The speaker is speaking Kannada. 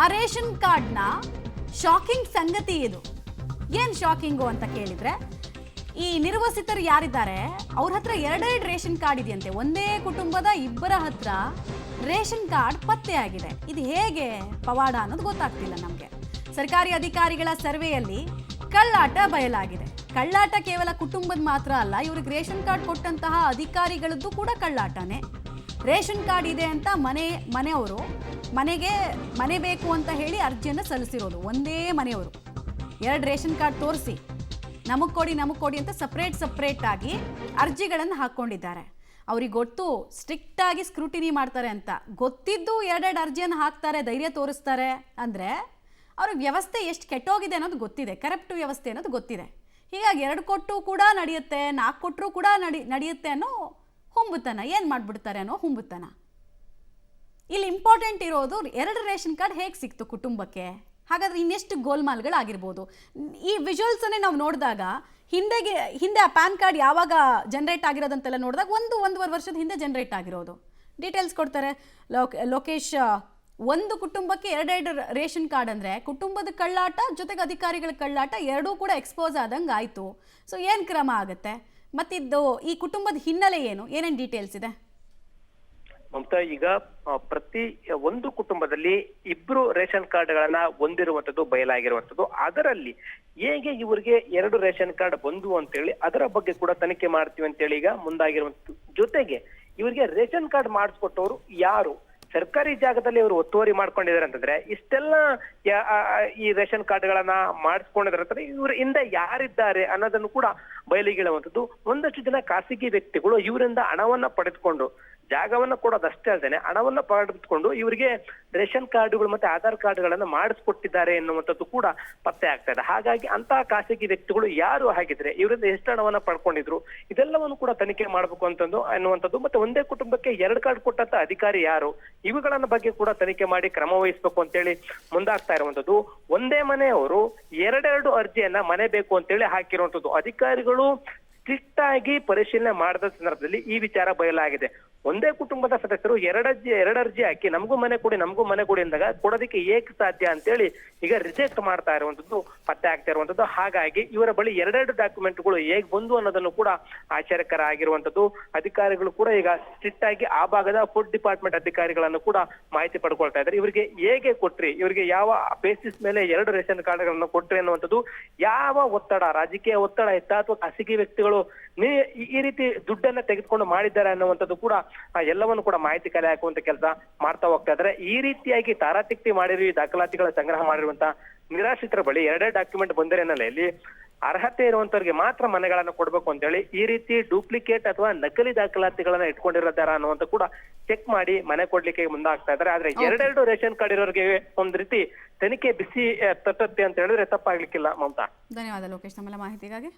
ಆ ರೇಷನ್ ಕಾರ್ಡ್ನ ಶಾಕಿಂಗ್ ಸಂಗತಿ ಇದು. ಏನು ಶಾಕಿಂಗು ಅಂತ ಕೇಳಿದ್ರೆ, ಈ ನಿರ್ವಸಿತರು ಯಾರಿದ್ದಾರೆ ಅವ್ರ ಹತ್ರ ಎರಡೆರಡು ರೇಷನ್ ಕಾರ್ಡ್ ಇದೆಯಂತೆ. ಒಂದೇ ಕುಟುಂಬದ ಇಬ್ಬರ ಹತ್ರ ರೇಷನ್ ಕಾರ್ಡ್ ಪತ್ತೆಯಾಗಿದೆ. ಇದು ಹೇಗೆ ಪವಾಡ ಅನ್ನೋದು ಗೊತ್ತಾಗ್ತಿಲ್ಲ ನಮಗೆ. ಸರ್ಕಾರಿ ಅಧಿಕಾರಿಗಳ ಸರ್ವೆಯಲ್ಲಿ ಕಳ್ಳಾಟ ಬಯಲಾಗಿದೆ. ಕಳ್ಳಾಟ ಕೇವಲ ಕುಟುಂಬದ ಮಾತ್ರ ಅಲ್ಲ, ಇವ್ರಿಗೆ ರೇಷನ್ ಕಾರ್ಡ್ ಕೊಟ್ಟಂತಹ ಅಧಿಕಾರಿಗಳದ್ದು ಕೂಡ ಕಳ್ಳಾಟನೇ. ರೇಷನ್ ಕಾರ್ಡ್ ಇದೆ ಅಂತ ಮನೆಯವರು ಮನೆ ಬೇಕು ಅಂತ ಹೇಳಿ ಅರ್ಜಿಯನ್ನು ಸಲ್ಲಿಸಿರೋದು. ಒಂದೇ ಮನೆಯವರು ಎರಡು ರೇಷನ್ ಕಾರ್ಡ್ ತೋರಿಸಿ ನಮಗೆ ಕೊಡಿ ಅಂತ ಸಪ್ರೇಟ್ ಆಗಿ ಅರ್ಜಿಗಳನ್ನು ಹಾಕ್ಕೊಂಡಿದ್ದಾರೆ. ಅವ್ರಿಗೆ ಗೊತ್ತು ಸ್ಟ್ರಿಕ್ಟ್ ಆಗಿ ಸ್ಕ್ರೂಟಿನಿ ಮಾಡ್ತಾರೆ ಅಂತ ಗೊತ್ತಿದ್ದು ಎರಡೆರಡು ಅರ್ಜಿಯನ್ನು ಹಾಕ್ತಾರೆ, ಧೈರ್ಯ ತೋರಿಸ್ತಾರೆ ಅಂದರೆ ಅವ್ರಿಗೆ ವ್ಯವಸ್ಥೆ ಎಷ್ಟು ಕೆಟ್ಟೋಗಿದೆ ಅನ್ನೋದು ಗೊತ್ತಿದೆ, ಕರಪ್ಟ್ ವ್ಯವಸ್ಥೆ ಅನ್ನೋದು ಗೊತ್ತಿದೆ. ಹೀಗಾಗಿ 2 ಕೊಟ್ಟು ಕೂಡ ನಡೆಯುತ್ತೆ, 4 ಕೊಟ್ಟರು ಕೂಡ ನಡೆಯುತ್ತೆ ಅನ್ನೋ ಹುಂಬುತನ, ಏನು ಮಾಡಿಬಿಡ್ತಾರೆ ಅನ್ನೋ ಹುಂಬುತನ. ಇಲ್ಲಿ ಇಂಪಾರ್ಟೆಂಟ್ ಇರೋದು 2 ರೇಷನ್ ಕಾರ್ಡ್ ಹೇಗೆ ಸಿಕ್ತು ಕುಟುಂಬಕ್ಕೆ? ಹಾಗಾದ್ರೆ ಇನ್ನೆಷ್ಟು ಗೋಲ್ಮಾಲ್ಗಳಾಗಿರ್ಬೋದು. ಈ ವಿಜುವಲ್ಸನ್ನೇ ನಾವು ನೋಡಿದಾಗ ಹಿಂದೆ ಆ ಪ್ಯಾನ್ ಕಾರ್ಡ್ ಯಾವಾಗ ಜನರೇಟ್ ಆಗಿರೋದಂತೆಲ್ಲ ನೋಡಿದಾಗ 1-1.5 ವರ್ಷದ ಹಿಂದೆ ಜನರೇಟ್ ಆಗಿರೋದು ಡೀಟೇಲ್ಸ್ ಕೊಡ್ತಾರೆ. ಲೋಕೇಶ್, ಒಂದು ಕುಟುಂಬಕ್ಕೆ 2 ರೇಷನ್ ಕಾರ್ಡ್ ಅಂದರೆ ಕುಟುಂಬದ ಕಳ್ಳಾಟ ಜೊತೆಗೆ ಅಧಿಕಾರಿಗಳ ಕಳ್ಳಾಟ ಎರಡೂ ಕೂಡ ಎಕ್ಸ್ಪೋಸ್ ಆದಂಗೆ ಆಯಿತು. ಸೊ ಏನು ಕ್ರಮ ಆಗುತ್ತೆ? ಮತ್ತಿದ್ದು ಈ ಕುಟುಂಬದ ಹಿನ್ನೆಲೆ ಏನೇನು ಡೀಟೇಲ್ಸ್ ಇದೆ? ಮಮತಾ, ಈಗ ಪ್ರತಿ ಒಂದು ಕುಟುಂಬದಲ್ಲಿ 2 ರೇಷನ್ ಕಾರ್ಡ್ಗಳನ್ನ ಹೊಂದಿರುವಂತದ್ದು ಬಯಲಾಗಿರುವಂತದ್ದು. ಅದರಲ್ಲಿ ಹೇಗೆ ಇವರಿಗೆ 2 ರೇಷನ್ ಕಾರ್ಡ್ ಬಂದು ಅಂತೇಳಿ ಅದರ ಬಗ್ಗೆ ಕೂಡ ತನಿಖೆ ಮಾಡ್ತೀವಿ ಅಂತೇಳಿ ಈಗ ಮುಂದಾಗಿರುವಂತದ್ದು. ಜೊತೆಗೆ ಇವರಿಗೆ ರೇಷನ್ ಕಾರ್ಡ್ ಮಾಡಿಸ್ಕೊಟ್ಟವರು ಯಾರು, ಸರ್ಕಾರಿ ಜಾಗದಲ್ಲಿ ಇವರು ಒತ್ತುವರಿ ಮಾಡ್ಕೊಂಡಿದ್ದಾರೆ ಅಂತಂದ್ರೆ ಇಷ್ಟೆಲ್ಲ ಈ ರೇಷನ್ ಕಾರ್ಡ್ಗಳನ್ನ ಮಾಡಿಸ್ಕೊಂಡಿದ್ದಾರೆ ಅಂತಂದ್ರೆ ಇವ್ರ ಹಿಂದೆ ಯಾರಿದ್ದಾರೆ ಅನ್ನೋದನ್ನು ಕೂಡ ಬಯಲಿಗಿಳುವಂಥದ್ದು. ಒಂದಷ್ಟು ಜನ ಖಾಸಗಿ ವ್ಯಕ್ತಿಗಳು ಇವರಿಂದ ಹಣವನ್ನ ಪಡೆದುಕೊಂಡು, ಜಾಗವನ್ನ ಕೊಡೋದಷ್ಟೇ ಅಲ್ಲದೆ ಹಣವನ್ನ ಪಡೆದುಕೊಂಡು ಇವರಿಗೆ ರೇಷನ್ ಕಾರ್ಡ್ಗಳು ಮತ್ತೆ ಆಧಾರ್ ಕಾರ್ಡ್ಗಳನ್ನ ಮಾಡಿಸ್ಕೊಟ್ಟಿದ್ದಾರೆ ಎನ್ನುವಂಥದ್ದು ಕೂಡ ಪತ್ತೆ ಆಗ್ತಾ ಇದೆ. ಹಾಗಾಗಿ ಅಂತಹ ಖಾಸಗಿ ವ್ಯಕ್ತಿಗಳು ಯಾರು ಆಗಿದ್ರೆ ಇವರಿಂದ ಎಷ್ಟು ಹಣವನ್ನ ಪಡ್ಕೊಂಡಿದ್ರು ಇದೆಲ್ಲವನ್ನು ಕೂಡ ತನಿಖೆ ಮಾಡ್ಬೇಕು ಅನ್ನುವಂಥದ್ದು. ಮತ್ತೆ ಒಂದೇ ಕುಟುಂಬಕ್ಕೆ 2 ಕಾರ್ಡ್ ಕೊಟ್ಟಂತ ಅಧಿಕಾರಿ ಯಾರು, ಇವುಗಳನ್ನ ಬಗ್ಗೆ ಕೂಡ ತನಿಖೆ ಮಾಡಿ ಕ್ರಮ ವಹಿಸ್ಬೇಕು ಅಂತೇಳಿ ಮುಂದಾಗ್ತಾ ಇರುವಂತದ್ದು. ಒಂದೇ ಮನೆಯವರು 2 ಅರ್ಜಿಯನ್ನ ಮನೆ ಬೇಕು ಅಂತೇಳಿ ಹಾಕಿರುವಂತದ್ದು. ಅಧಿಕಾರಿಗಳು ಸ್ಟ್ರಿಕ್ಟ್ ಆಗಿ ಪರಿಶೀಲನೆ ಮಾಡಿದ ಸಂದರ್ಭದಲ್ಲಿ ಈ ವಿಚಾರ ಬಯಲಾಗಿದೆ. ಒಂದೇ ಕುಟುಂಬದ ಸದಸ್ಯರು 2 ಅರ್ಜಿ ಹಾಕಿ ನಮಗೂ ಮನೆ ಕೊಡಿ ಅಂದಾಗ ಕೊಡೋದಕ್ಕೆ ಏಕೆ ಸಾಧ್ಯ ಅಂತೇಳಿ ಈಗ ರಿಜೆಕ್ಟ್ ಮಾಡ್ತಾ ಇರುವಂತದ್ದು ಪತ್ತೆ ಆಗ್ತಾ ಇರುವಂತದ್ದು. ಹಾಗಾಗಿ ಇವರ ಬಳಿ 2 ಡಾಕ್ಯುಮೆಂಟ್ಗಳು ಹೇಗೆ ಬಂದು ಅನ್ನೋದನ್ನು ಕೂಡ ಆಶ್ಚರ್ಯಕರ ಆಗಿರುವಂತದ್ದು. ಅಧಿಕಾರಿಗಳು ಕೂಡ ಈಗ ಸ್ಟ್ರಿಕ್ಟ್ ಆಗಿ ಆ ಭಾಗದ ಫುಡ್ ಡಿಪಾರ್ಟ್ಮೆಂಟ್ ಅಧಿಕಾರಿಗಳನ್ನು ಕೂಡ ಮಾಹಿತಿ ಪಡ್ಕೊಳ್ತಾ ಇದ್ದಾರೆ. ಇವರಿಗೆ ಹೇಗೆ ಕೊಟ್ರಿ, ಇವರಿಗೆ ಯಾವ ಬೇಸಿಸ್ ಮೇಲೆ 2 ರೇಷನ್ ಕಾರ್ಡ್ಗಳನ್ನು ಕೊಟ್ರಿ ಅನ್ನುವಂಥದ್ದು, ಯಾವ ಒತ್ತಡ, ರಾಜಕೀಯ ಒತ್ತಡ ಇತ್ತ ಅಥವಾ ಖಾಸಗಿ ವ್ಯಕ್ತಿಗಳು ಈ ರೀತಿ ದುಡ್ಡನ್ನ ತೆಗೆದುಕೊಂಡು ಮಾಡಿದ್ದಾರೆ ಅನ್ನುವಂಥದ್ದು ಕೂಡ ಎಲ್ಲವನ್ನು ಕೂಡ ಮಾಹಿತಿ ಕಲೆ ಹಾಕುವಂತ ಕೆಲಸ ಮಾಡ್ತಾ ಹೋಗ್ತಾ ಇದ್ದಾರೆ. ಈ ರೀತಿಯಾಗಿ ತಾರಾತಿಕ್ತಿ ಮಾಡಿರುವ ಈ ದಾಖಲಾತಿಗಳ ಸಂಗ್ರಹ ಮಾಡಿರುವಂತ ನಿರಾಶ್ರಿತರ ಬಳಿ 2 ಡಾಕ್ಯುಮೆಂಟ್ ಬಂದಿರೋ ಹಿನ್ನೆಲೆಯಲ್ಲಿ ಅರ್ಹತೆ ಇರುವಂತವ್ರಿಗೆ ಮಾತ್ರ ಮನೆಗಳನ್ನ ಕೊಡ್ಬೇಕು ಅಂತ ಹೇಳಿ ಈ ರೀತಿ ಡೂಪ್ಲಿಕೇಟ್ ಅಥವಾ ನಕಲಿ ದಾಖಲಾತಿಗಳನ್ನ ಇಟ್ಕೊಂಡಿರೋದಾರ ಅನ್ನುವಂತ ಕೂಡ ಚೆಕ್ ಮಾಡಿ ಮನೆ ಕೊಡ್ಲಿಕ್ಕೆ ಮುಂದಾಗ್ತಾ ಇದ್ದಾರೆ. ಆದ್ರೆ 2 ರೇಷನ್ ಕಾರ್ಡ್ ಇರೋರಿಗೆ ಒಂದ್ ರೀತಿ ತನಿಖೆ ಬಿಸಿ ತಟ್ಟತ್ತೆ ಅಂತ ಹೇಳಿದ್ರೆ ತಪ್ಪಾಗ್ಲಿಕ್ಕಿಲ್ಲ. ಮಮತಾ, ಧನ್ಯವಾದ ಲೋಕೇಶ್, ನಮ್ಮೆಲ್ಲ ಮಾಹಿತಿಗಾಗಿ.